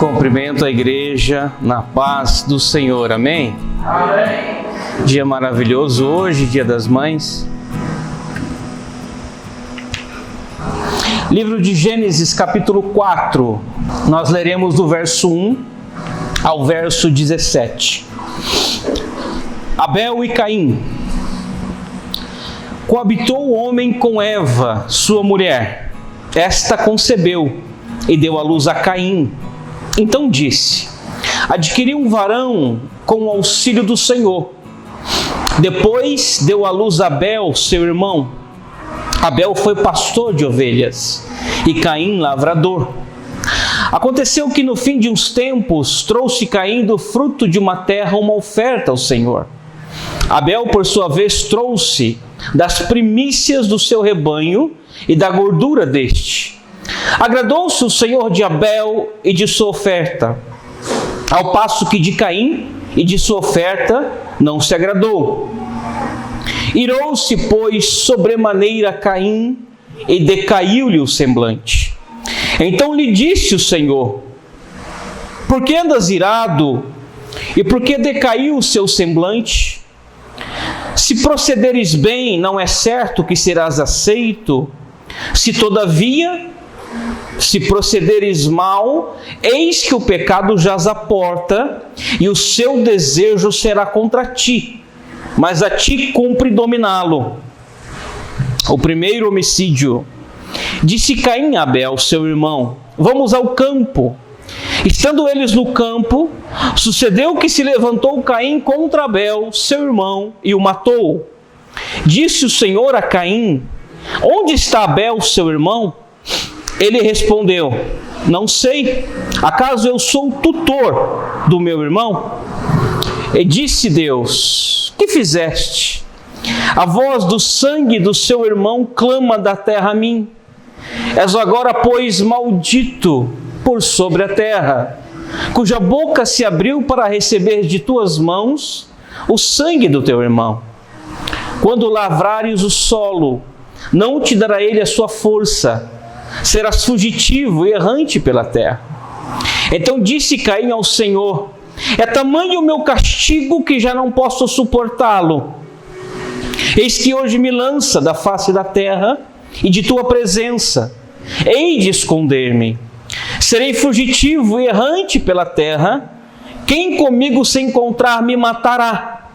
Cumprimento a igreja na paz do Senhor, amém? Amém. Dia maravilhoso hoje, Dia das Mães. Livro de Gênesis, capítulo 4. Nós leremos do verso 1 ao verso 17. Abel e Caim. Coabitou o homem com Eva, sua mulher. Esta concebeu e deu à luz a Caim. Então disse: adquiri um varão com o auxílio do Senhor. Depois deu à luz a Abel, seu irmão. Abel foi pastor de ovelhas e Caim lavrador. Aconteceu que no fim de uns tempos trouxe Caim do fruto de uma terra uma oferta ao Senhor. Abel, por sua vez, trouxe das primícias do seu rebanho e da gordura deste. Agradou-se o Senhor de Abel e de sua oferta, ao passo que de Caim e de sua oferta não se agradou. Irou-se, pois, sobremaneira Caim e decaiu-lhe o semblante. Então lhe disse o Senhor: por que andas irado e por que decaiu o seu semblante? Se procederes bem, não é certo que serás aceito. Se todavia, se procederes mal, eis que o pecado jaz à porta, e o seu desejo será contra ti, mas a ti cumpre dominá-lo. O primeiro homicídio. Disse Caim a Abel, seu irmão: vamos ao campo. Estando eles no campo, sucedeu que se levantou Caim contra Abel, seu irmão, e o matou. Disse o Senhor a Caim: onde está Abel, seu irmão? Ele respondeu: não sei, acaso eu sou o tutor do meu irmão? E disse Deus: que fizeste? A voz do sangue do seu irmão clama da terra a mim. És agora, pois, maldito por sobre a terra, cuja boca se abriu para receber de tuas mãos o sangue do teu irmão. Quando lavrares o solo, não te dará ele a sua força, serás fugitivo e errante pela terra. Então disse Caim ao Senhor: é tamanho o meu castigo que já não posso suportá-lo. Eis que hoje me lança da face da terra e de tua presença. Hei de esconder-me. Serei fugitivo e errante pela terra. Quem comigo se encontrar me matará.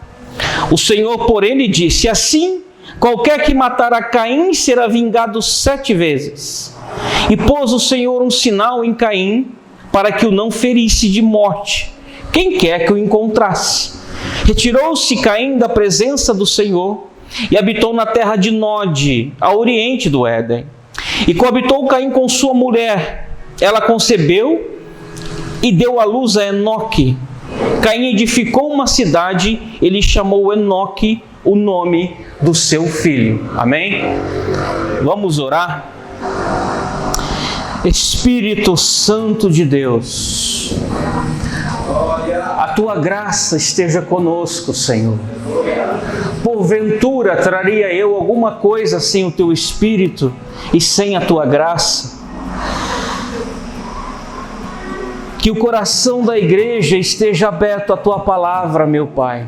O Senhor, porém, lhe disse: assim, qualquer que matar a Caim será vingado 7 vezes. E pôs o Senhor um sinal em Caim, para que o não ferisse de morte, quem quer que o encontrasse. Retirou-se Caim da presença do Senhor e habitou na terra de Nod, a oriente do Éden. E coabitou Caim com sua mulher. Ela concebeu e deu à luz a Enoque. Caim edificou uma cidade e lhe chamou Enoque o nome do seu filho. Amém? Vamos orar? Espírito Santo de Deus, a tua graça esteja conosco, Senhor. Porventura traria eu alguma coisa sem o teu Espírito e sem a tua graça? Que o coração da igreja esteja aberto à tua palavra, meu Pai,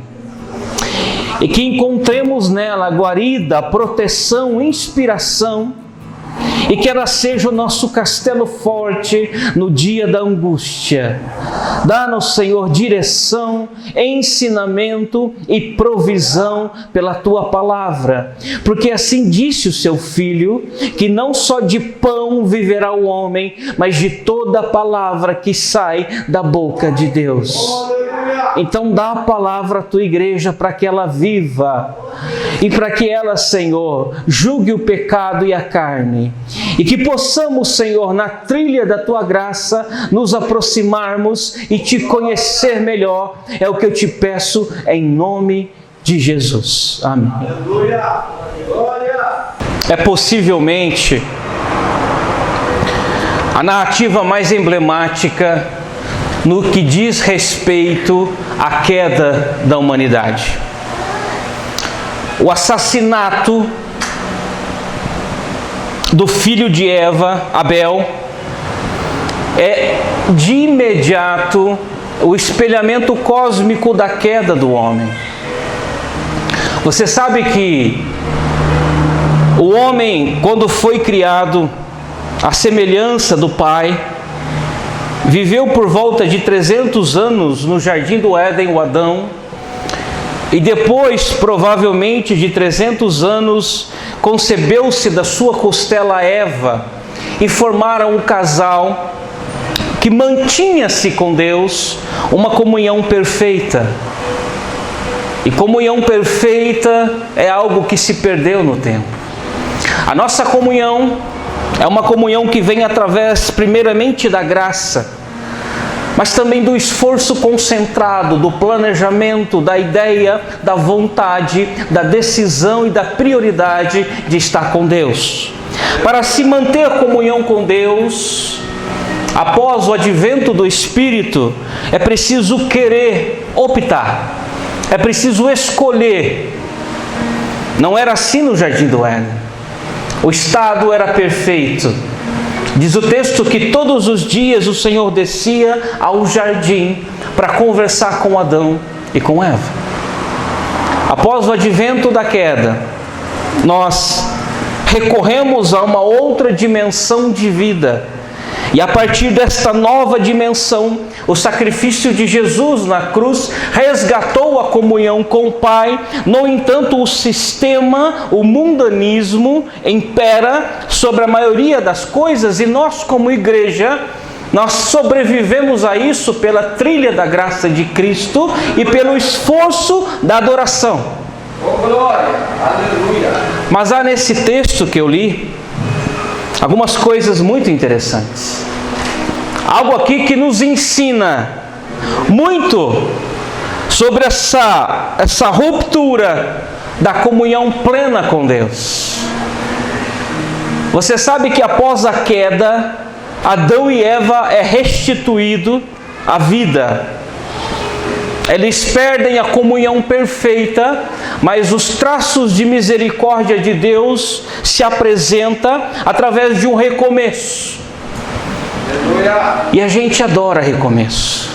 e que encontremos nela a guarida, a proteção, inspiração, e que ela seja o nosso castelo forte no dia da angústia. Dá-nos, Senhor, direção, ensinamento e provisão pela Tua palavra. Porque assim disse o Seu Filho, que não só de pão viverá o homem, mas de toda palavra que sai da boca de Deus. Então dá a palavra à Tua igreja para que ela viva e para que ela, Senhor, julgue o pecado e a carne. E que possamos, Senhor, na trilha da Tua graça, nos aproximarmos e Te conhecer melhor. É o que eu Te peço em nome de Jesus. Amém. É possivelmente a narrativa mais emblemática no que diz respeito à queda da humanidade. O assassinato do filho de Eva, Abel, é de imediato o espelhamento cósmico da queda do homem. Você sabe que o homem, quando foi criado à semelhança do Pai, viveu por volta de 300 anos no Jardim do Éden, o Adão, e depois, provavelmente de 300 anos, concebeu-se da sua costela Eva, e formaram um casal que mantinha-se com Deus, uma comunhão perfeita. E comunhão perfeita é algo que se perdeu no tempo. A nossa comunhão é uma comunhão que vem através, primeiramente, da graça, mas também do esforço concentrado, do planejamento, da ideia, da vontade, da decisão e da prioridade de estar com Deus. Para se manter a comunhão com Deus, após o advento do Espírito, é preciso querer optar, é preciso escolher. Não era assim no Jardim do Éden. O estado era perfeito. Diz o texto que todos os dias o Senhor descia ao jardim para conversar com Adão e com Eva. Após o advento da queda, nós recorremos a uma outra dimensão de vida. E a partir desta nova dimensão, o sacrifício de Jesus na cruz resgatou a comunhão com o Pai. No entanto, o sistema, o mundanismo, impera sobre a maioria das coisas, e nós, como igreja, nós sobrevivemos a isso pela trilha da graça de Cristo e pelo esforço da adoração. Oh, glória! Aleluia! Mas há nesse texto que eu li algumas coisas muito interessantes. Algo aqui que nos ensina muito sobre essa ruptura da comunhão plena com Deus. Você sabe que após a queda, Adão e Eva é restituído à vida. Eles perdem a comunhão perfeita, mas os traços de misericórdia de Deus se apresentam através de um recomeço. Aleluia! E a gente adora recomeço.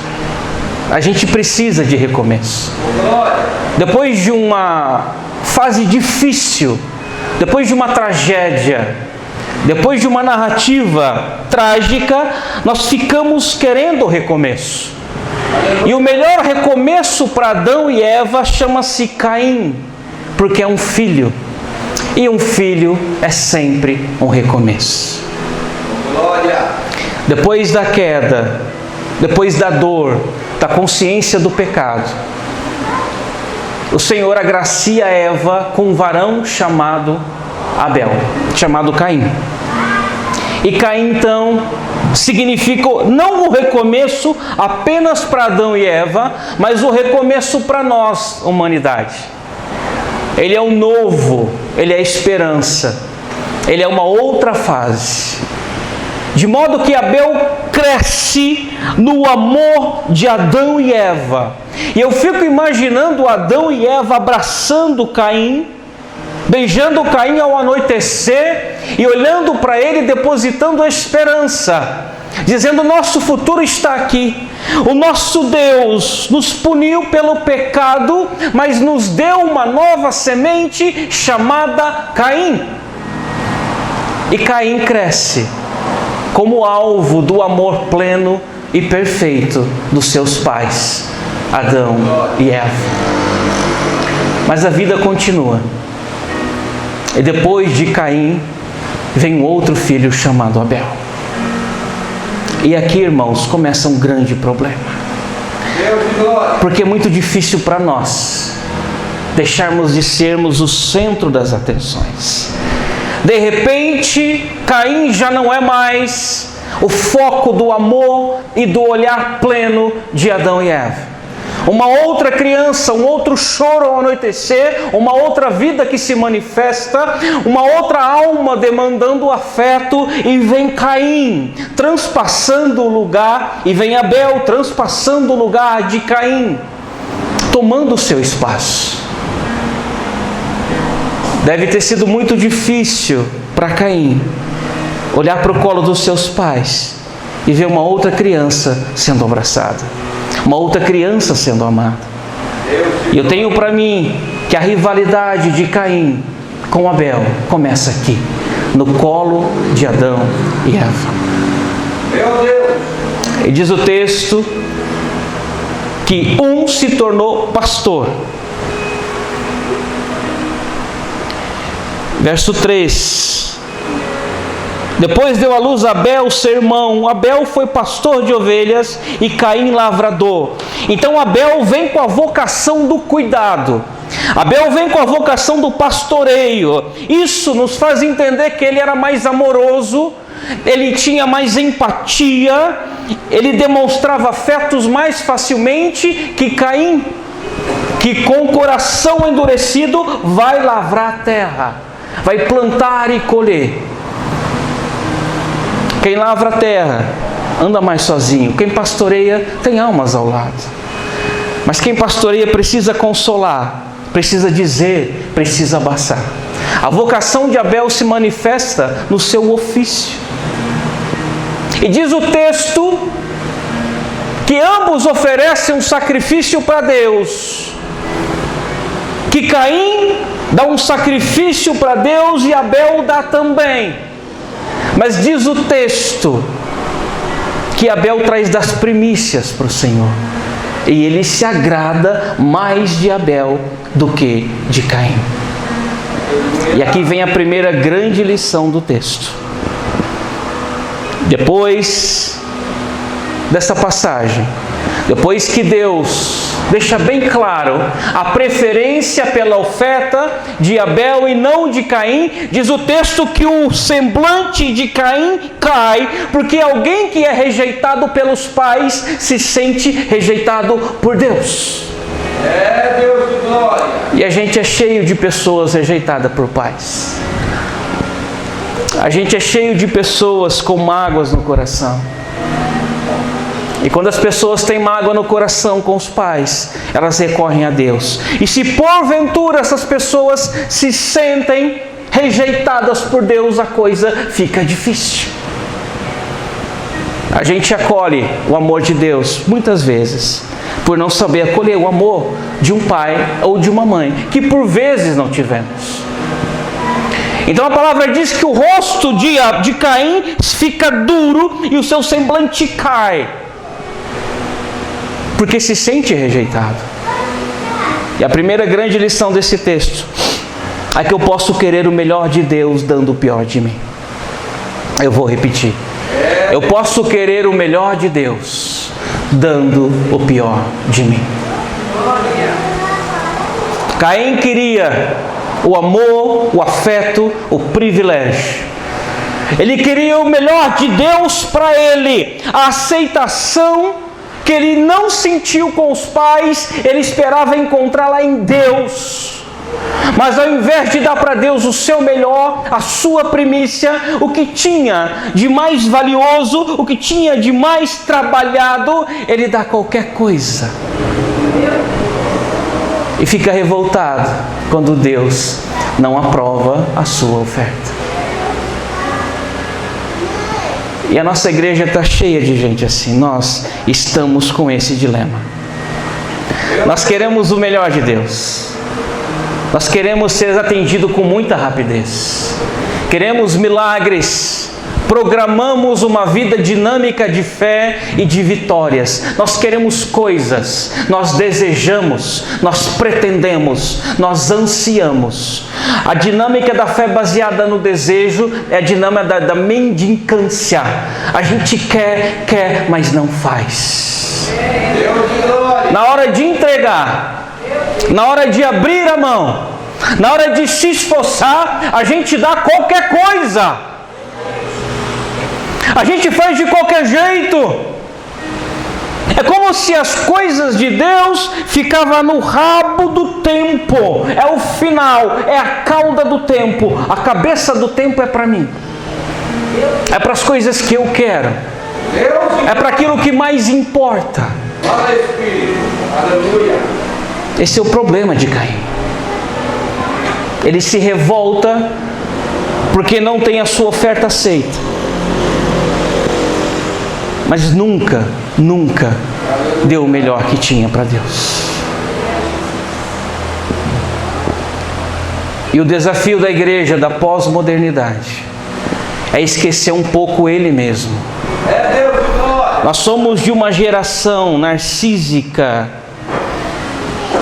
A gente precisa de recomeço. Glória! Depois de uma fase difícil, depois de uma tragédia, depois de uma narrativa trágica, nós ficamos querendo recomeço. E o melhor recomeço para Adão e Eva chama-se Caim, porque é um filho. E um filho é sempre um recomeço. Glória! Depois da queda, depois da dor, da consciência do pecado, o Senhor agracia Eva com um varão chamado Abel, chamado Caim. E Caim, então, significa não o recomeço apenas para Adão e Eva, mas o recomeço para nós, humanidade. Ele é o novo, ele é a esperança, ele é uma outra fase. De modo que Abel cresce no amor de Adão e Eva. E eu fico imaginando Adão e Eva abraçando Caim, beijando Caim ao anoitecer e olhando para ele, depositando a esperança, dizendo: nosso futuro está aqui. O nosso Deus nos puniu pelo pecado, mas nos deu uma nova semente chamada Caim. E Caim cresce como alvo do amor pleno e perfeito dos seus pais, Adão e Eva. Mas a vida continua. E depois de Caim, vem um outro filho chamado Abel. E aqui, irmãos, começa um grande problema. Porque é muito difícil para nós deixarmos de sermos o centro das atenções. De repente, Caim já não é mais o foco do amor e do olhar pleno de Adão e Eva. Uma outra criança, um outro choro ao anoitecer, uma outra vida que se manifesta, uma outra alma demandando afeto, e vem Caim transpassando o lugar, e vem Abel transpassando o lugar de Caim, tomando o seu espaço. Deve ter sido muito difícil para Caim olhar para o colo dos seus pais e vê uma outra criança sendo abraçada, uma outra criança sendo amada. E eu tenho para mim que a rivalidade de Caim com Abel começa aqui, no colo de Adão e Eva. Meu Deus! E diz o texto que um se tornou pastor. Verso 3. Depois deu à luz Abel, seu irmão. Abel foi pastor de ovelhas e Caim lavrador. Então Abel vem com a vocação do cuidado. Abel vem com a vocação do pastoreio. Isso nos faz entender que ele era mais amoroso, ele tinha mais empatia, ele demonstrava afetos mais facilmente que Caim, que com o coração endurecido vai lavrar a terra, vai plantar e colher. Quem lavra a terra anda mais sozinho. Quem pastoreia tem almas ao lado. Mas quem pastoreia precisa consolar, precisa dizer, precisa abraçar. A vocação de Abel se manifesta no seu ofício. E diz o texto que ambos oferecem um sacrifício para Deus. Que Caim dá um sacrifício para Deus e Abel dá também. Mas diz o texto que Abel traz das primícias para o Senhor. E ele se agrada mais de Abel do que de Caim. E aqui vem a primeira grande lição do texto. Depois dessa passagem, depois que Deus deixa bem claro a preferência pela oferta de Abel e não de Caim, diz o texto que o semblante de Caim cai, porque alguém que é rejeitado pelos pais se sente rejeitado por Deus. É Deus de glória! E a gente é cheio de pessoas rejeitadas por pais. A gente é cheio de pessoas com mágoas no coração. E quando as pessoas têm mágoa no coração com os pais, elas recorrem a Deus. E se porventura essas pessoas se sentem rejeitadas por Deus, a coisa fica difícil. A gente acolhe o amor de Deus, muitas vezes, por não saber acolher o amor de um pai ou de uma mãe, que por vezes não tivemos. Então a palavra diz que o rosto de Caim fica duro e o seu semblante cai, porque se sente rejeitado. E a primeira grande lição desse texto é que eu posso querer o melhor de Deus dando o pior de mim. Eu vou repetir. Eu posso querer o melhor de Deus dando o pior de mim. Caim queria o amor, o afeto, o privilégio. Ele queria o melhor de Deus para ele, a aceitação que ele não sentiu com os pais, ele esperava encontrá-la em Deus. Mas ao invés de dar para Deus o seu melhor, a sua primícia, o que tinha de mais valioso, o que tinha de mais trabalhado, ele dá qualquer coisa. E fica revoltado quando Deus não aprova a sua oferta. E a nossa igreja está cheia de gente assim. Nós estamos com esse dilema. Nós queremos o melhor de Deus. Nós queremos ser atendidos com muita rapidez. Queremos milagres. Programamos uma vida dinâmica de fé e de vitórias. Nós queremos coisas, nós desejamos, nós pretendemos, nós ansiamos. A dinâmica da fé baseada no desejo é a dinâmica da mendicância. A gente quer, mas não faz. Na hora de entregar, na hora de abrir a mão, na hora de se esforçar, a gente dá qualquer coisa. A gente faz de qualquer jeito. É como se as coisas de Deus ficavam no rabo do tempo. É o final, é a cauda do tempo. A cabeça do tempo é para mim. É para as coisas que eu quero. É para aquilo que mais importa. Esse é o problema de Caim. Ele se revolta porque não tem a sua oferta aceita. mas nunca deu o melhor que tinha para Deus. E o desafio da igreja da pós-modernidade é esquecer um pouco ele mesmo. Nós somos de uma geração narcísica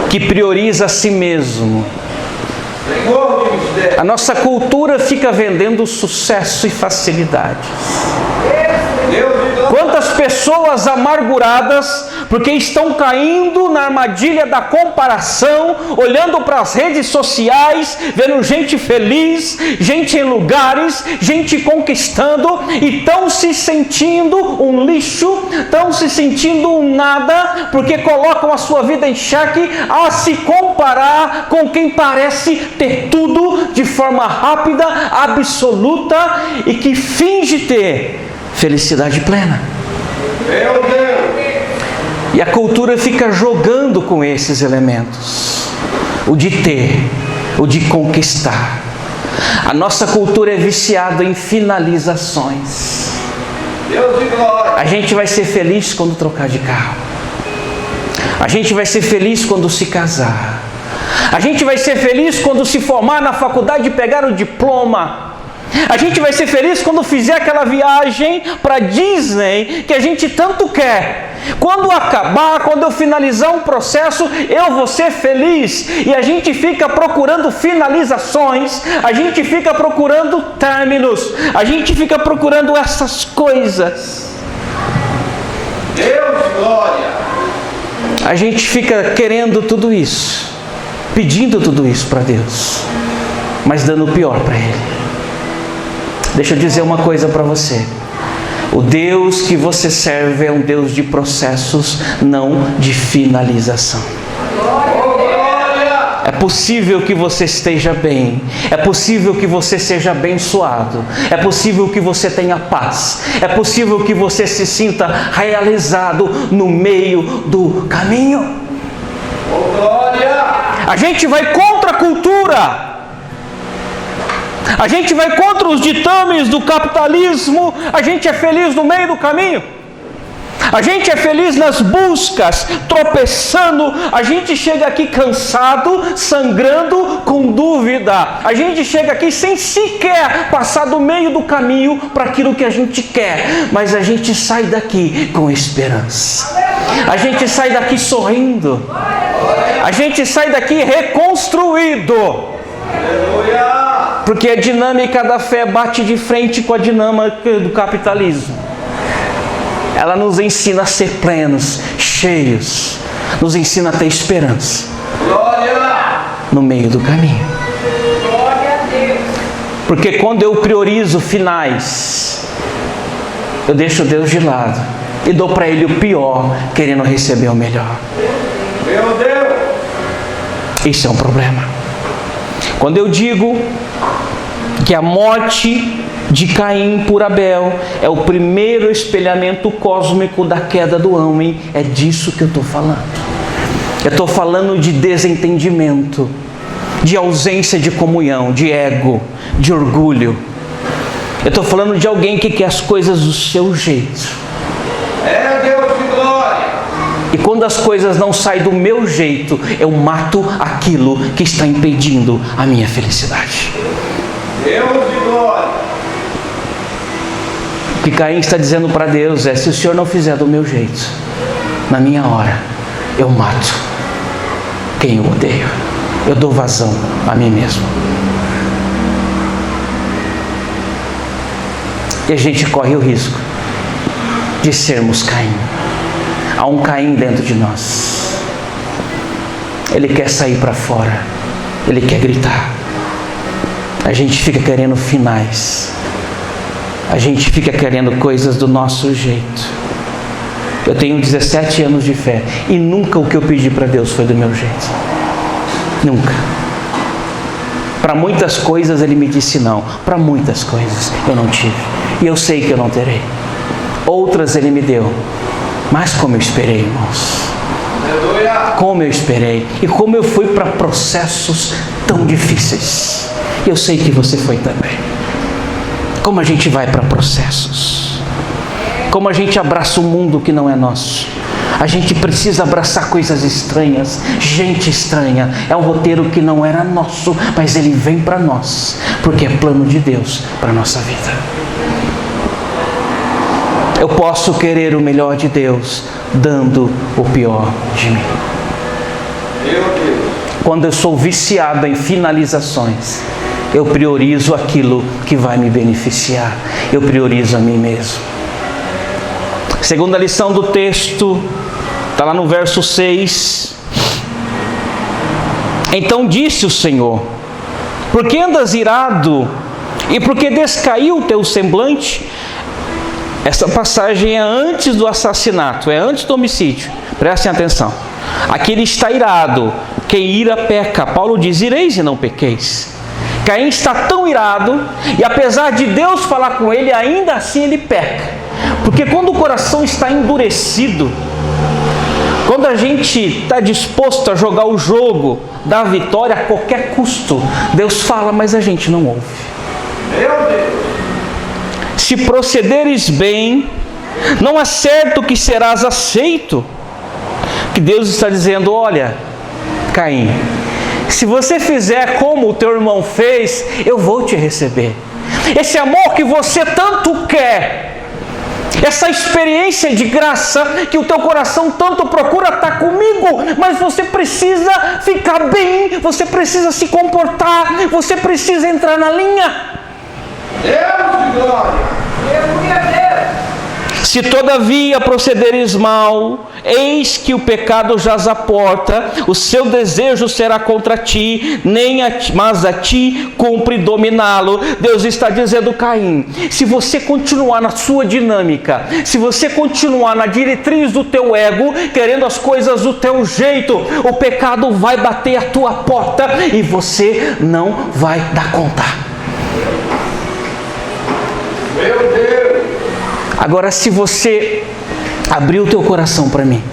que prioriza a si mesmo. A nossa cultura fica vendendo sucesso e facilidade. Quantas pessoas amarguradas porque estão caindo na armadilha da comparação, olhando para as redes sociais, vendo gente feliz, gente em lugares, gente conquistando, e estão se sentindo um lixo, estão se sentindo um nada, porque colocam a sua vida em xeque a se comparar com quem parece ter tudo de forma rápida, absoluta, e que finge ter felicidade plena. Meu Deus! E a cultura fica jogando com esses elementos. O de ter, o de conquistar. A nossa cultura é viciada em finalizações. Deus de glória! A gente vai ser feliz quando trocar de carro. A gente vai ser feliz quando se casar. A gente vai ser feliz quando se formar na faculdade e pegar o diploma. A gente vai ser feliz quando fizer aquela viagem para Disney que a gente tanto quer. Quando acabar, quando eu finalizar um processo, eu vou ser feliz. E a gente fica procurando finalizações, a gente fica procurando términos, a gente fica procurando essas coisas. Deus de glória! A gente fica querendo tudo isso, pedindo tudo isso para Deus, mas dando o pior para Ele. Deixa eu dizer uma coisa para você. O Deus que você serve é um Deus de processos, não de finalização. É possível que você esteja bem. É possível que você seja abençoado. É possível que você tenha paz. É possível que você se sinta realizado no meio do caminho. A gente vai contra a cultura. A gente vai contra os ditames do capitalismo. A gente é feliz no meio do caminho. A gente é feliz nas buscas, tropeçando. A gente chega aqui cansado, sangrando, com dúvida. A gente chega aqui sem sequer passar do meio do caminho para aquilo que a gente quer. Mas a gente sai daqui com esperança. A gente sai daqui sorrindo. A gente sai daqui reconstruído. Aleluia! Porque a dinâmica da fé bate de frente com a dinâmica do capitalismo. Ela nos ensina a ser plenos, cheios. Nos ensina a ter esperança. Glória! No meio do caminho. Glória a Deus! Porque quando eu priorizo finais, eu deixo Deus de lado e dou para Ele o pior, querendo receber o melhor. Meu Deus! Isso é um problema. Quando eu digo que a morte de Caim por Abel é o primeiro espelhamento cósmico da queda do homem, é disso que eu estou falando. Eu estou falando de desentendimento, de ausência de comunhão, de ego, de orgulho. Eu estou falando de alguém que quer as coisas do seu jeito. É Deus de glória! E quando as coisas não saem do meu jeito, eu mato aquilo que está impedindo a minha felicidade. Deus de glória! O que Caim está dizendo para Deus é: se o Senhor não fizer do meu jeito, na minha hora, eu mato quem eu odeio. Eu dou vazão a mim mesmo. E a gente corre o risco de sermos Caim. Há um Caim dentro de nós. Ele quer sair para fora. Ele quer gritar. A gente fica querendo finais. A gente fica querendo coisas do nosso jeito. Eu tenho 17 anos de fé e nunca o que eu pedi para Deus foi do meu jeito. Nunca. Para muitas coisas Ele me disse não. Para muitas coisas eu não tive. E eu sei que eu não terei. Outras Ele me deu. Mas como eu esperei, irmãos. Aleluia! Como eu esperei. E como eu fui para processos tão difíceis. Eu sei que você foi também. Como a gente vai para processos. como a gente abraça o mundo que não é nosso. A gente precisa abraçar coisas estranhas, gente estranha. É um roteiro que não era nosso, mas ele vem para nós, porque é plano de Deus para a nossa vida. Eu posso querer o melhor de Deus, dando o pior de mim. Quando eu sou viciado em finalizações, eu priorizo aquilo que vai me beneficiar. Eu priorizo a mim mesmo. Segunda lição do texto, está lá no verso 6. Então disse o Senhor: por que andas irado? E por que descaiu o teu semblante? Essa passagem é antes do assassinato, é antes do homicídio. Prestem atenção. Aqui ele está irado. Quem ira peca. Paulo diz: ireis e não pequeis. Caim está tão irado, e apesar de Deus falar com ele, ainda assim ele peca. Porque quando o coração está endurecido, quando a gente está disposto a jogar o jogo da vitória a qualquer custo, Deus fala, mas a gente não ouve. Meu Deus! Se procederes bem, não é certo que serás aceito. Que Deus está dizendo: olha, Caim, se você fizer como o teu irmão fez, eu vou te receber. Esse amor que você tanto quer, essa experiência de graça que o teu coração tanto procura, está comigo, mas você precisa ficar bem, você precisa se comportar, você precisa entrar na linha. Deus de glória! Se todavia procederes mal, eis que o pecado jaz à porta, o seu desejo será contra ti, mas a ti cumpre dominá-lo. Deus está dizendo: Caim, se você continuar na sua dinâmica, se você continuar na diretriz do teu ego, querendo as coisas do teu jeito, o pecado vai bater a tua porta e você não vai dar conta. Meu Deus! Agora, se você abrir o teu coração para mim,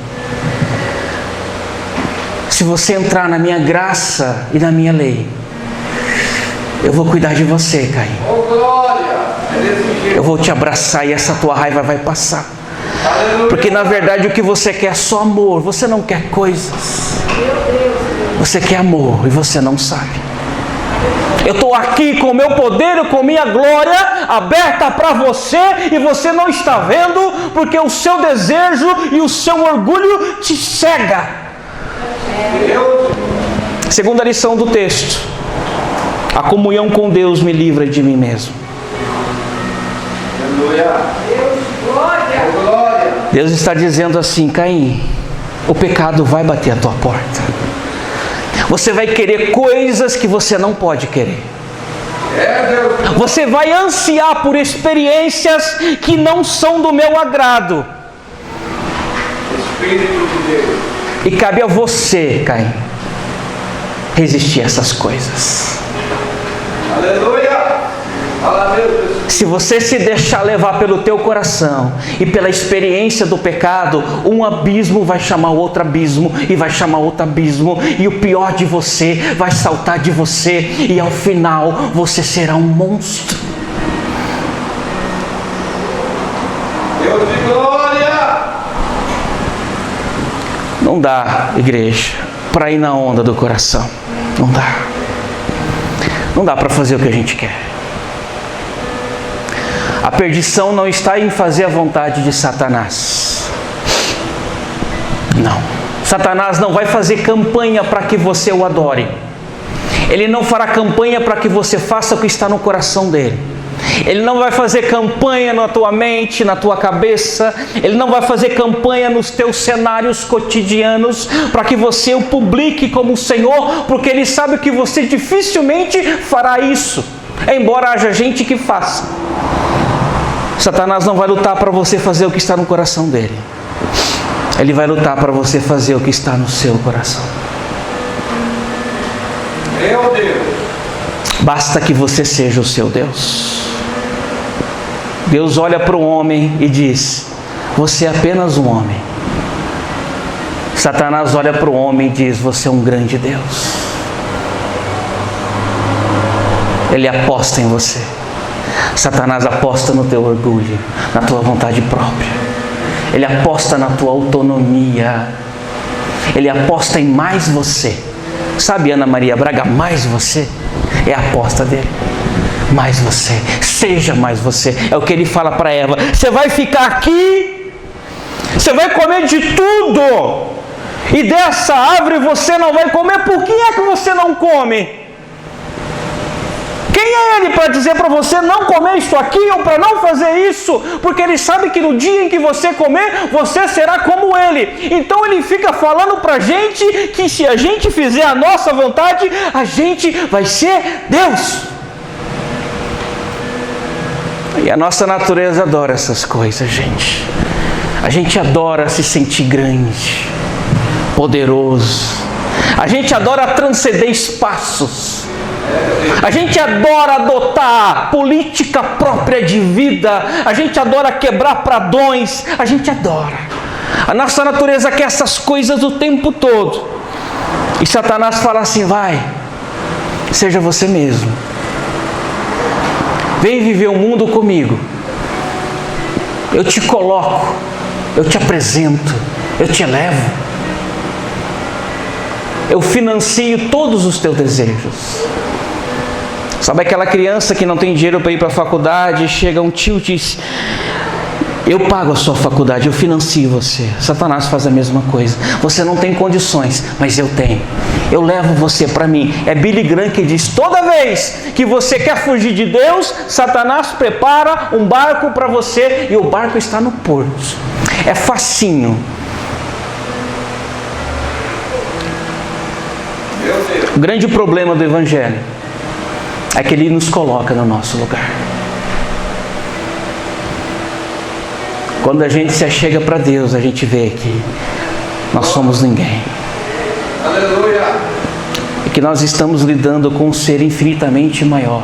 se você entrar na minha graça e na minha lei, eu vou cuidar de você, Caim. Oh, glória! Eu vou te abraçar e essa tua raiva vai passar. Porque na verdade o que você quer é só amor, você não quer coisas. Você quer amor e você não sabe. Eu estou aqui com o meu poder e com minha glória aberta para você, e você não está vendo, porque o seu desejo e o seu orgulho te cega. Segunda lição do texto: a comunhão com Deus me livra de mim mesmo. Deus está dizendo assim: Caim, o pecado vai bater a tua porta. Você vai querer coisas que você não pode querer. Você vai ansiar por experiências que não são do meu agrado. Espírito de Deus. E cabe a você, Caim, resistir a essas coisas. Aleluia! Se você se deixar levar pelo teu coração e pela experiência do pecado, um abismo vai chamar outro abismo, e vai chamar outro abismo, e o pior de você vai saltar de você, e ao final você será um monstro. Deus de glória! Não dá, igreja, para ir na onda do coração. Não dá. Não dá para fazer o que a gente quer. A perdição não está em fazer a vontade de Satanás. Não. Satanás não vai fazer campanha para que você o adore. Ele não fará campanha para que você faça o que está no coração dele. Ele não vai fazer campanha na tua mente, na tua cabeça. Ele não vai fazer campanha nos teus cenários cotidianos para que você o publique como o Senhor, porque ele sabe que você dificilmente fará isso, embora haja gente que faça. Satanás não vai lutar para você fazer o que está no coração dele. Ele vai lutar para você fazer o que está no seu coração. Meu Deus! Basta que você seja o seu Deus. Deus olha para o homem e diz: você é apenas um homem. Satanás olha para o homem e diz: você é um grande Deus. Ele aposta em você. Satanás aposta no teu orgulho, na tua vontade própria. Ele aposta na tua autonomia. Ele aposta em mais você. Sabe, Ana Maria Braga, mais você é a aposta dele. Mais você, seja mais você. É o que ele fala para Eva. Você vai ficar aqui, você vai comer de tudo, e dessa árvore você não vai comer. Por que é que você não come? Quem é ele para dizer para você não comer isso aqui ou para não fazer isso? Porque ele sabe que no dia em que você comer, você será como ele. Então ele fica falando para a gente que se a gente fizer a nossa vontade, a gente vai ser Deus. E a nossa natureza adora essas coisas, gente. A gente adora se sentir grande, poderoso. A gente adora transcender espaços. A gente adora adotar política própria de vida. A gente adora quebrar pradões. A gente adora. A nossa natureza quer essas coisas o tempo todo. E Satanás fala assim: vai, seja você mesmo. Vem viver o mundo comigo. Eu te coloco, eu te apresento, eu te elevo. Eu financio todos os teus desejos. Sabe aquela criança que não tem dinheiro para ir para a faculdade, chega um tio e diz: eu pago a sua faculdade, eu financio você. Satanás faz a mesma coisa. Você não tem condições, mas eu tenho. Eu levo você para mim. É Billy Graham que diz: toda vez que você quer fugir de Deus, Satanás prepara um barco para você e o barco está no porto. É facinho. O grande problema do Evangelho é que ele nos coloca no nosso lugar. Quando a gente se achega para Deus, a gente vê que nós somos ninguém. Aleluia! E que nós estamos lidando com um ser infinitamente maior.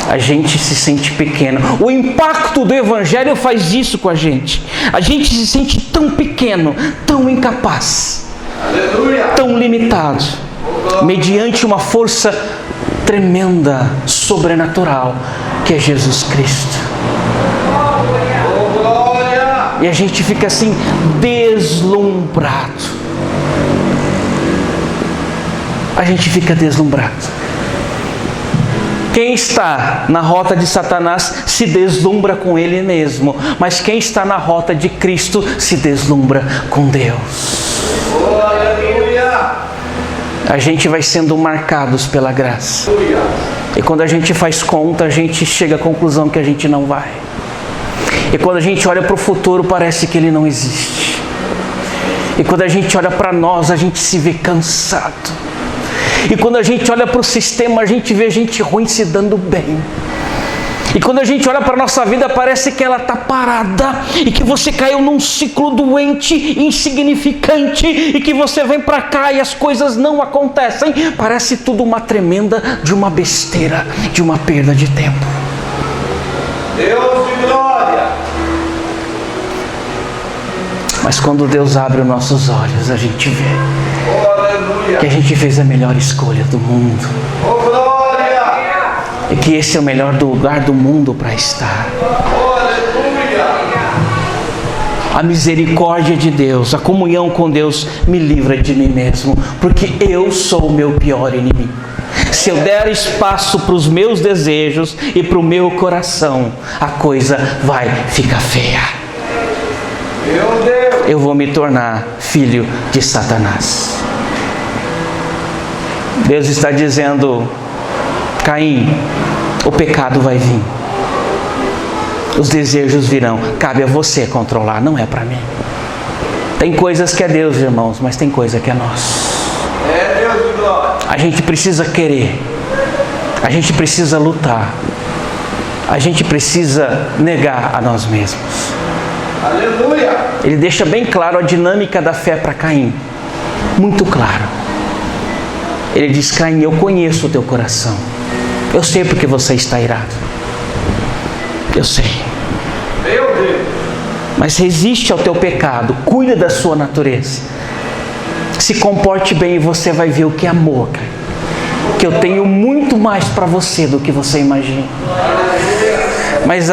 A gente se sente pequeno. O impacto do Evangelho faz isso com a gente. A gente se sente tão pequeno, tão incapaz, Aleluia! tão limitado, mediante uma força tremenda, sobrenatural, que é Jesus Cristo. Oh, glória! E a gente fica assim, deslumbrado. A gente fica deslumbrado. Quem está na rota de Satanás se deslumbra com ele mesmo, mas quem está na rota de Cristo se deslumbra com Deus. Oh, aleluia! A gente vai sendo marcados pela graça. Aleluia! E quando a gente faz conta, a gente chega à conclusão que a gente não vai. E quando a gente olha para o futuro, parece que ele não existe. E quando a gente olha para nós, a gente se vê cansado. E quando a gente olha para o sistema, a gente vê gente ruim se dando bem. E quando a gente olha para a nossa vida, parece que ela está parada e que você caiu num ciclo doente, insignificante, e que você vem para cá e as coisas não acontecem. Parece tudo uma tremenda de uma besteira, de uma perda de tempo. Deus de glória! Mas quando Deus abre os nossos olhos, a gente vê Oh, aleluia! que a gente fez a melhor escolha do mundo. Oh, glória! E que esse é o melhor lugar do mundo para estar. Oh, aleluia! A misericórdia de Deus, a comunhão com Deus me livra de mim mesmo, porque eu sou o meu pior inimigo. Se eu der espaço para os meus desejos e para o meu coração, a coisa vai ficar feia. Meu Deus! Eu vou me tornar filho de Satanás. Deus está dizendo: Caim, o pecado vai vir. Os desejos virão. Cabe a você controlar, não é para mim. Tem coisas que é Deus, irmãos, mas tem coisa que é nosso. É Deus de glória! A gente precisa querer. A gente precisa lutar. A gente precisa negar a nós mesmos. Aleluia! Ele deixa bem claro a dinâmica da fé para Caim. Muito claro. Ele diz: Caim, eu conheço o teu coração. Eu sei porque você está irado. Eu sei. Meu Deus! Mas resiste ao teu pecado. Cuida da sua natureza. Se comporte bem e você vai ver o que é amor, Caim. que eu tenho muito mais para você do que você imagina. Mas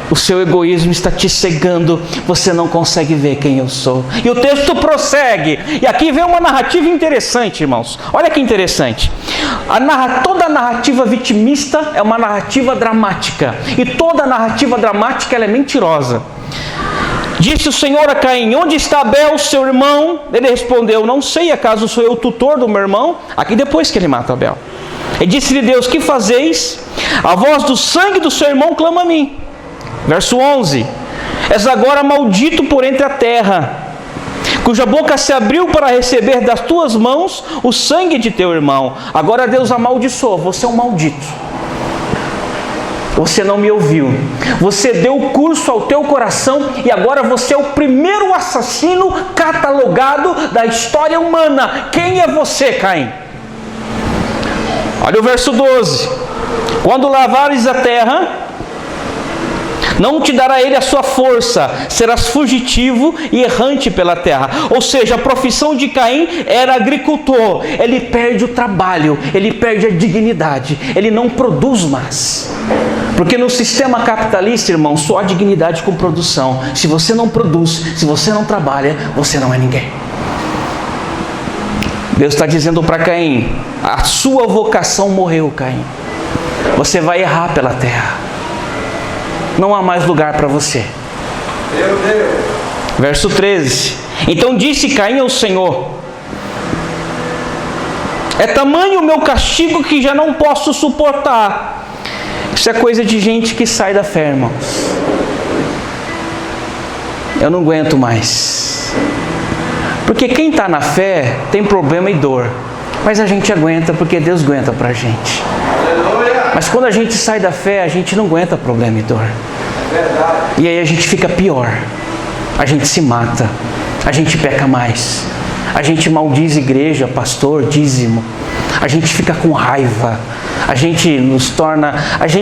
o seu egoísmo está te cegando, você não consegue ver quem eu sou. E o texto prossegue, e aqui vem uma narrativa interessante, irmãos. Olha que interessante. Toda a narrativa vitimista é uma narrativa dramática, e toda a narrativa dramática ela é mentirosa. Disse o Senhor a Caim: onde está Abel, seu irmão? Ele respondeu: não sei, acaso sou eu o tutor do meu irmão? Aqui depois que ele mata Abel. E disse-lhe Deus: que fazeis? A voz do sangue do seu irmão clama a mim. Verso 11: és agora maldito por entre a terra, cuja boca se abriu para receber das tuas mãos o sangue de teu irmão. Agora Deus amaldiçoa: você é um maldito. Você não me ouviu, você deu curso ao teu coração e agora você é o primeiro assassino catalogado da história humana. Quem é você, Caim? Olha o verso 12: quando lavares a terra, não te dará ele a sua força, serás fugitivo e errante pela terra. Ou seja, a profissão de Caim era agricultor. Ele perde o trabalho, ele perde a dignidade, ele não produz mais. Porque no sistema capitalista, irmão, só há dignidade com produção. Se você não produz, se você não trabalha, você não é ninguém. Deus está dizendo para Caim: a sua vocação morreu, Caim. Você vai errar pela terra. Não há mais lugar para você. Meu Deus. Verso 13: então disse Caim ao Senhor: é tamanho o meu castigo que já não posso suportar. Isso é coisa de gente que sai da fé, irmãos. Eu não aguento mais. Porque quem está na fé tem problema e dor. Mas a gente aguenta porque Deus aguenta para a gente. Mas quando a gente sai da fé, a gente não aguenta problema e dor. E aí a gente fica pior. A gente se mata. A gente peca mais. A gente maldiz igreja, pastor, dízimo. A gente fica com raiva. A gente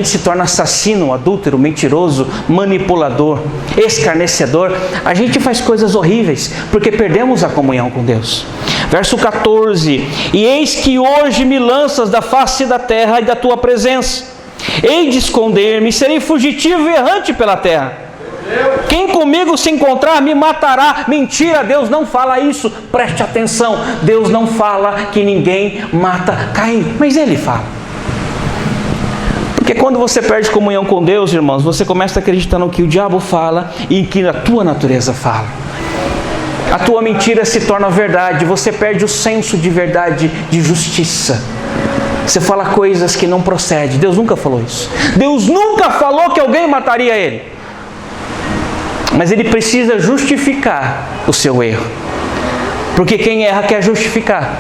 se torna assassino, adúltero, mentiroso, manipulador, escarnecedor. A gente faz coisas horríveis porque perdemos a comunhão com Deus. Verso 14: e eis que hoje me lanças da face da terra e da tua presença. Hei de esconder-me, serei fugitivo e errante pela terra. Quem comigo se encontrar me matará. Mentira, Deus não fala isso. Preste atenção, Deus não fala que ninguém mata Caim, mas Ele fala. Porque quando você perde comunhão com Deus, irmãos, você começa a acreditar no que o diabo fala e que a tua natureza fala. A tua mentira se torna verdade, você perde o senso de verdade, de justiça. Você fala coisas que não procedem. Deus nunca falou isso. Deus nunca falou que alguém mataria ele. Mas ele precisa justificar o seu erro. Porque quem erra quer justificar.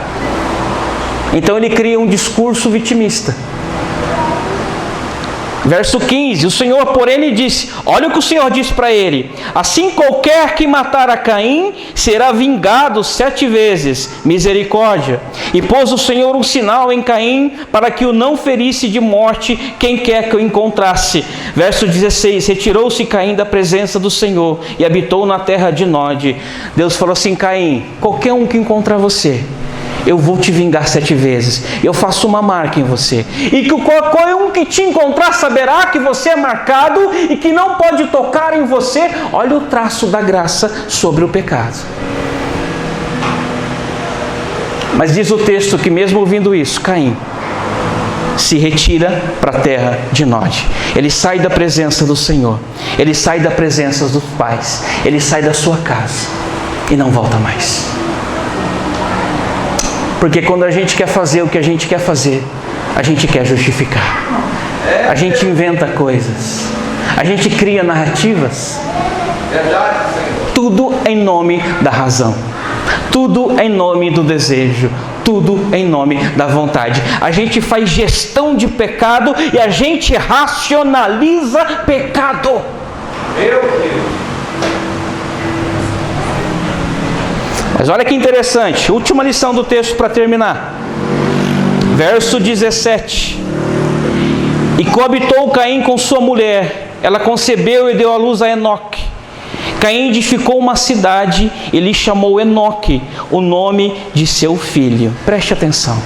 Então ele cria um discurso vitimista. Verso 15: o Senhor, porém, lhe disse, olha o que o Senhor disse para ele: assim qualquer que matar a Caim será vingado 7 vezes, misericórdia. E pôs o Senhor um sinal em Caim para que o não ferisse de morte quem quer que o encontrasse. Verso 16: retirou-se Caim da presença do Senhor e habitou na terra de Nod. Deus falou assim: Caim, qualquer um que encontrar você, eu vou te vingar 7 vezes. Eu faço uma marca em você. E que qualquer um que te encontrar saberá que você é marcado e que não pode tocar em você. Olha o traço da graça sobre o pecado. Mas diz o texto que mesmo ouvindo isso, Caim se retira para a terra de Nod. Ele sai da presença do Senhor. Ele sai da presença dos pais. Ele sai da sua casa e não volta mais. Porque quando a gente quer fazer o que a gente quer fazer, a gente quer justificar. A gente inventa coisas. A gente cria narrativas. Tudo em nome da razão. Tudo em nome do desejo. Tudo em nome da vontade. A gente faz gestão de pecado e a gente racionaliza pecado. Meu Deus. Mas olha que interessante, última lição do texto para terminar. Verso 17: e coabitou Caim com sua mulher, ela concebeu e deu à luz a Enoque. Caim edificou uma cidade e lhe chamou Enoque, o nome de seu filho. Preste atenção.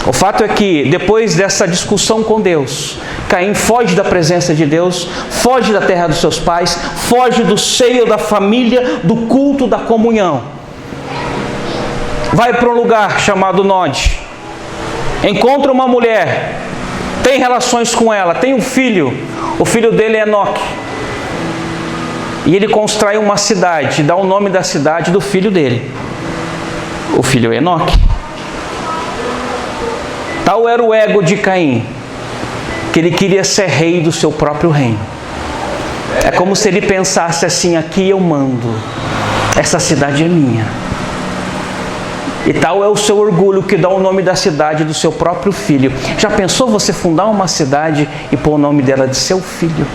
O fato é que, depois dessa discussão com Deus, Caim foge da presença de Deus, foge da terra dos seus pais, foge do seio da família, do culto, da comunhão. Vai para um lugar chamado Nod, encontra uma mulher, tem relações com ela, tem um filho, o filho dele é Enoque. E ele constrói uma cidade, dá o nome da cidade do filho dele. O filho é Enoque. Tal era o ego de Caim, que ele queria ser rei do seu próprio reino. É como se ele pensasse assim: aqui eu mando, essa cidade é minha. E tal é o seu orgulho que dá o nome da cidade do seu próprio filho. Já pensou você fundar uma cidade e pôr o nome dela de seu filho?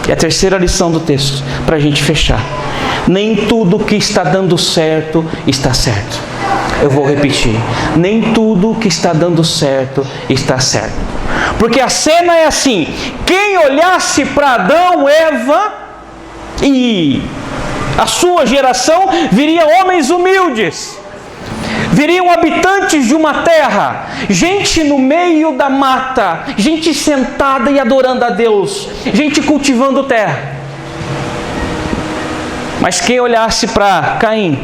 E a terceira lição do texto, para a gente fechar: nem tudo que está dando certo está certo. Eu vou repetir: nem tudo que está dando certo está certo. Porque a cena é assim: quem olhasse para Adão, Eva e a sua geração, viria homens humildes, viriam habitantes de uma terra, gente no meio da mata, gente sentada e adorando a Deus, gente cultivando terra. Mas quem olhasse para Caim,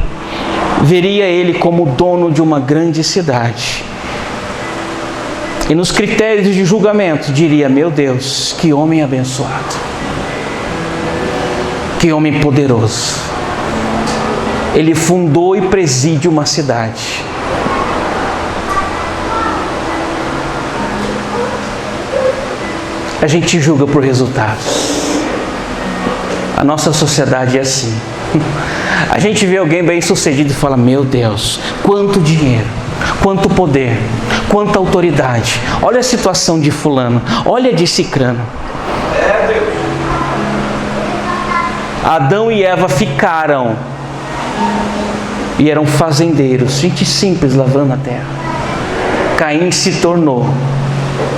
veria ele como dono de uma grande cidade. E nos critérios de julgamento diria: meu Deus, que homem abençoado, que homem poderoso. Ele fundou e preside uma cidade. A gente julga por resultados. A nossa sociedade é assim. A gente vê alguém bem sucedido e fala: meu Deus, quanto dinheiro, quanto poder, quanta autoridade. Olha a situação de fulano, olha de cicrano. Adão e Eva ficaram e eram fazendeiros, gente simples lavando a terra. Caim se tornou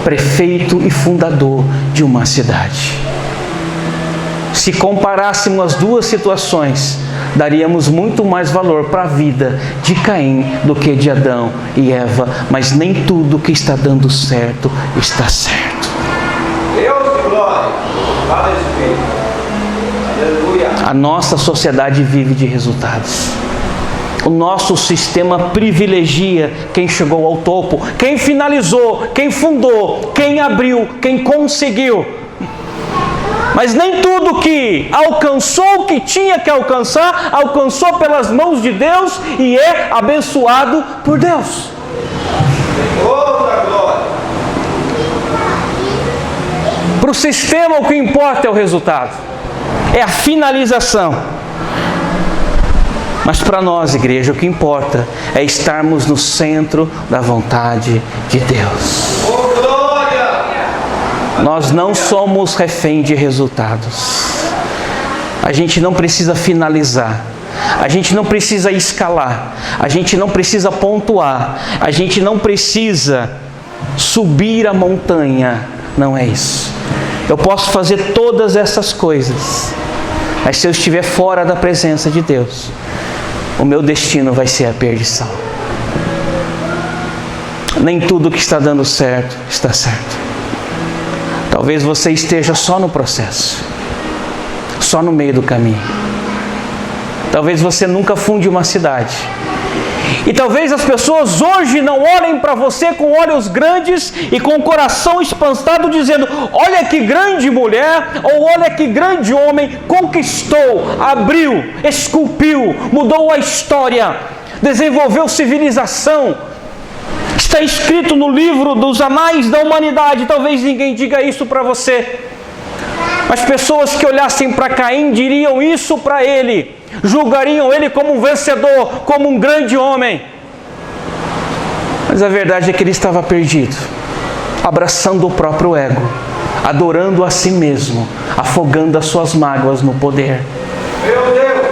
prefeito e fundador de uma cidade. Se comparássemos as duas situações, daríamos muito mais valor para a vida de Caim do que de Adão e Eva. Mas nem tudo que está dando certo está certo. Deus de glória, Padre Espírito. Aleluia. A nossa sociedade vive de resultados. O nosso sistema privilegia quem chegou ao topo, quem finalizou, quem fundou, quem abriu, quem conseguiu. Mas nem tudo que alcançou o que tinha que alcançar, alcançou pelas mãos de Deus e é abençoado por Deus. Outra glória. Para o sistema, o que importa é o resultado, é a finalização. Mas para nós, igreja, o que importa é estarmos no centro da vontade de Deus. Oh, glória. Nós não somos refém de resultados. A gente não precisa finalizar. A gente não precisa escalar. A gente não precisa pontuar. A gente não precisa subir a montanha. Não é isso. Eu posso fazer todas essas coisas, mas se eu estiver fora da presença de Deus, o meu destino vai ser a perdição. Nem tudo que está dando certo está certo. Talvez você esteja só no processo, só no meio do caminho. Talvez você nunca funde uma cidade. E talvez as pessoas hoje não olhem para você com olhos grandes e com o coração espantado, dizendo: olha que grande mulher, ou olha que grande homem conquistou, abriu, esculpiu, mudou a história, desenvolveu civilização. Está escrito no livro dos anais da humanidade. Talvez ninguém diga isso para você, mas pessoas que olhassem para Caim diriam isso para ele, julgariam ele como um vencedor, como um grande homem. Mas a verdade é que ele estava perdido, abraçando o próprio ego, adorando a si mesmo, afogando as suas mágoas no poder. Meu Deus.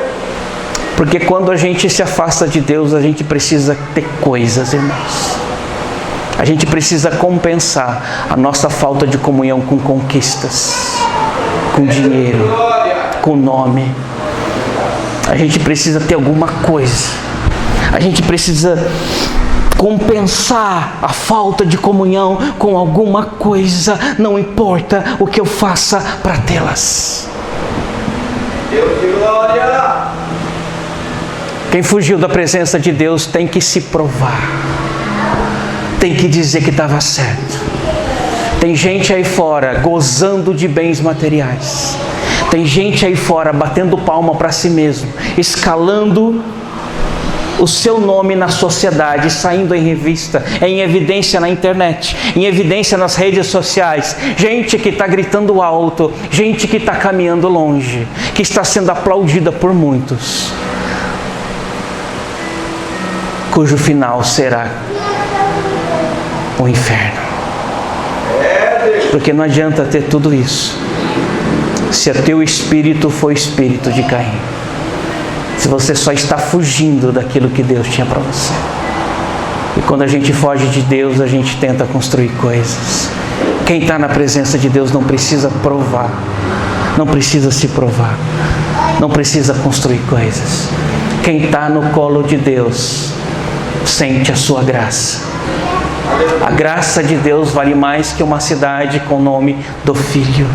Porque quando a gente se afasta de Deus, a gente precisa ter coisas, irmãos. A gente precisa compensar a nossa falta de comunhão com conquistas, com dinheiro, com nome. A gente precisa ter alguma coisa. A gente precisa compensar a falta de comunhão com alguma coisa, não importa o que eu faça para tê-las. Deus de glória. Quem fugiu da presença de Deus tem que se provar, tem que dizer que estava certo. Tem gente aí fora gozando de bens materiais, tem gente aí fora batendo palma para si mesmo, escalando o seu nome na sociedade, saindo em revista, em evidência na internet, em evidência nas redes sociais. Gente que está gritando alto, gente que está caminhando longe, que está sendo aplaudida por muitos, cujo final será o inferno. Porque não adianta ter tudo isso se o teu espírito for espírito de Caim, se você só está fugindo daquilo que Deus tinha para você. E quando a gente foge de Deus, a gente tenta construir coisas. Quem está na presença de Deus não precisa provar, não precisa se provar, não precisa construir coisas. Quem está no colo de Deus sente a sua graça. A graça de Deus vale mais que uma cidade com o nome do Filho.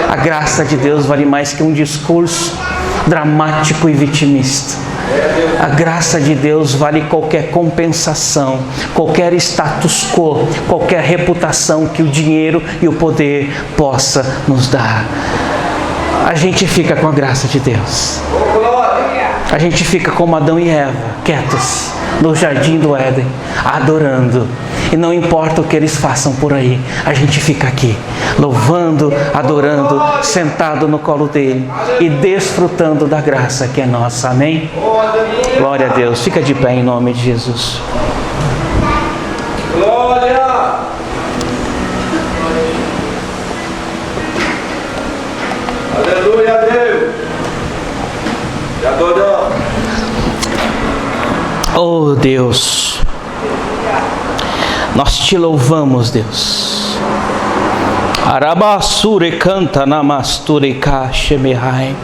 A graça de Deus vale mais que um discurso dramático e vitimista. A graça de Deus vale qualquer compensação, qualquer status quo, qualquer reputação que o dinheiro e o poder possa nos dar. A gente fica com a graça de Deus. A gente fica como Adão e Eva, quietos, no jardim do Éden, adorando. E não importa o que eles façam por aí, a gente fica aqui, louvando, adorando, sentado no colo dele e desfrutando da graça que é nossa. Amém? Glória a Deus. Fica de pé em nome de Jesus. Glória. Aleluia a Deus. Te adoramos. Oh Deus, nós te louvamos, Deus. Arabasure canta namasture kashemehai.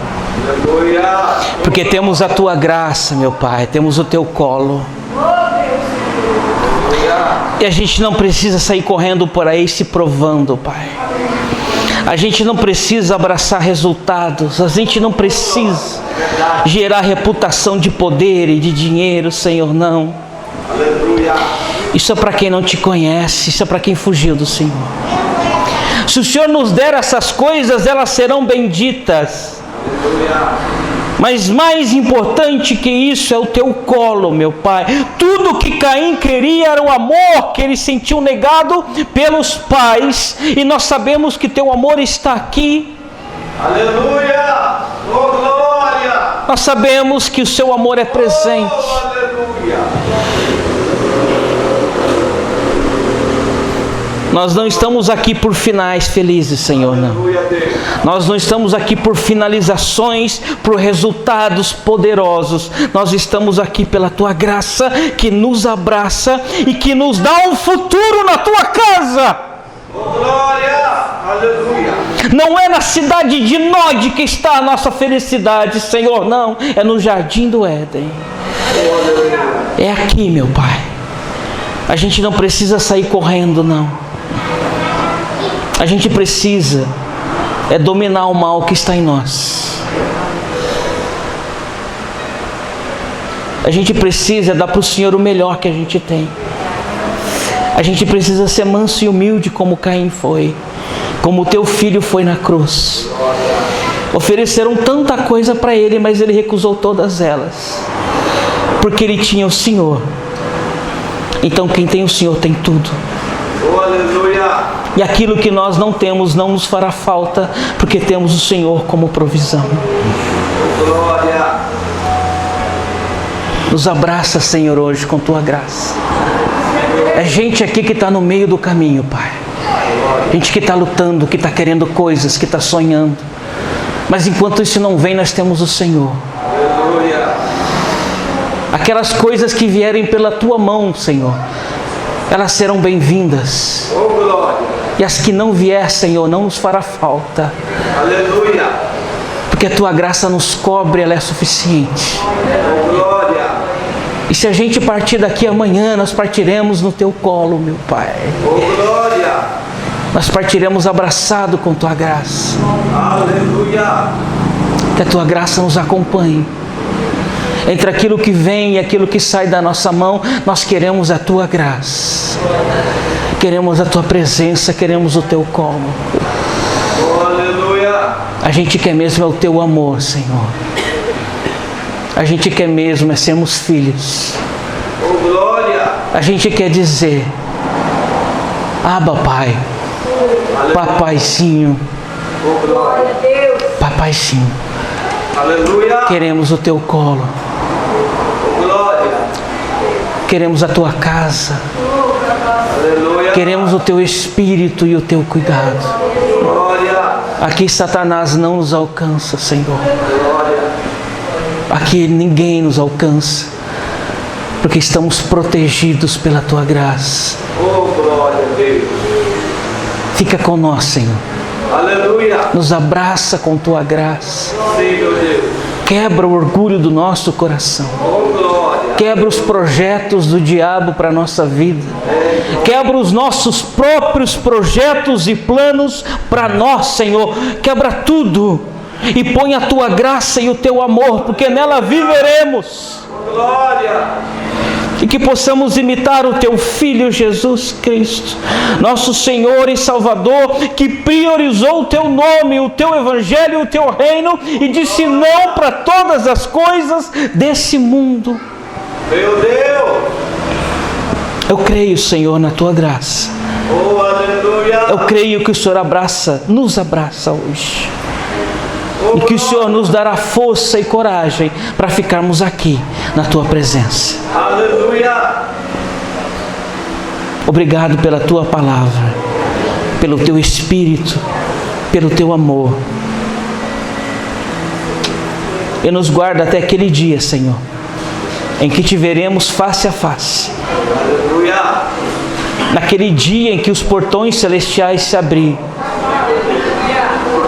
Porque temos a tua graça, meu Pai, temos o teu colo. E a gente não precisa sair correndo por aí se provando, Pai. A gente não precisa abraçar resultados, a gente não precisa gerar reputação de poder e de dinheiro, Senhor, não. Isso é para quem não te conhece, isso é para quem fugiu do Senhor. Se o Senhor nos der essas coisas, elas serão benditas. Mas mais importante que isso é o teu colo, meu Pai. Tudo que Caim queria era o amor que ele sentiu negado pelos pais. E nós sabemos que teu amor está aqui. Aleluia! Oh, glória! Nós sabemos que o seu amor é presente. Oh, aleluia! Nós não estamos aqui por finais felizes, Senhor, não. Nós não estamos aqui por finalizações, por resultados poderosos. Nós estamos aqui pela Tua graça que nos abraça e que nos dá um futuro na Tua casa. Oh, glória! Aleluia! Não é na cidade de Nod que está a nossa felicidade, Senhor, não. É no jardim do Éden. É aqui, meu Pai. A gente não precisa sair correndo, não. A gente precisa dominar o mal que está em nós. A gente precisa dar para o Senhor o melhor que a gente tem. A gente precisa ser manso e humilde como Caim foi, como o teu filho foi na cruz. Ofereceram tanta coisa para ele, mas ele recusou todas elas, porque ele tinha o Senhor. Então quem tem o Senhor tem tudo. Oh, aleluia! E aquilo que nós não temos não nos fará falta, porque temos o Senhor como provisão. Glória! Nos abraça, Senhor, hoje com Tua graça. É gente aqui que está no meio do caminho, Pai. Gente que está lutando, que está querendo coisas, que está sonhando. Mas enquanto isso não vem, nós temos o Senhor. Aleluia! Aquelas coisas que vierem pela Tua mão, Senhor, elas serão bem-vindas. Oh, glória! E as que não vier, Senhor, não nos fará falta. Aleluia! Porque a Tua graça nos cobre, ela é suficiente. Oh, glória! E se a gente partir daqui amanhã, nós partiremos no teu colo, meu Pai. Oh, glória. Nós partiremos abraçado com tua graça. Aleluia. Que a tua graça nos acompanhe. Entre aquilo que vem e aquilo que sai da nossa mão, nós queremos a tua graça. Queremos a tua presença, queremos o teu colo. Oh, aleluia. A gente quer mesmo é o teu amor, Senhor. A gente quer mesmo é sermos filhos. Oh, glória. A gente quer dizer: Abba, Pai. Papaizinho. Oh, glória. Papaizinho. Aleluia. Queremos o teu colo. Oh, glória. Queremos a tua casa. Aleluia. Queremos o teu espírito e o teu cuidado. Glória. Aqui Satanás não nos alcança, Senhor. Glória. Aqui ninguém nos alcança, porque estamos protegidos pela tua graça. Oh, glória a Deus. Fica com nós, Senhor. Aleluia. Nos abraça com tua graça. Sim, meu Deus. Quebra o orgulho do nosso coração. Oh, glória. Quebra os projetos do diabo para a nossa vida. Quebra os nossos próprios projetos e planos para nós, Senhor. Quebra tudo e põe a tua graça e o teu amor, porque nela viveremos. Glória. E que possamos imitar o teu Filho Jesus Cristo, nosso Senhor e Salvador, que priorizou o teu nome, o teu evangelho e o teu reino, e disse não para todas as coisas desse mundo. Meu Deus. Eu creio, Senhor, na tua graça. Oh, aleluia. Eu creio que o Senhor nos abraça hoje. E que o Senhor nos dará força e coragem para ficarmos aqui na tua presença. Aleluia. Obrigado pela tua palavra, pelo teu espírito, pelo teu amor. E nos guarda até aquele dia, Senhor, em que te veremos face a face. Aleluia. Naquele dia em que os portões celestiais se abrirem.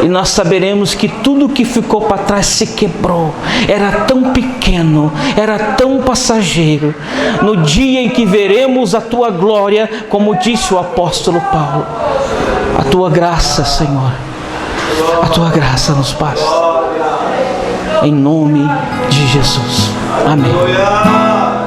E nós saberemos que tudo que ficou para trás se quebrou. Era tão pequeno, era tão passageiro. No dia em que veremos a tua glória, como disse o apóstolo Paulo, a tua graça, Senhor, a tua graça nos basta. Em nome de Jesus. Amém.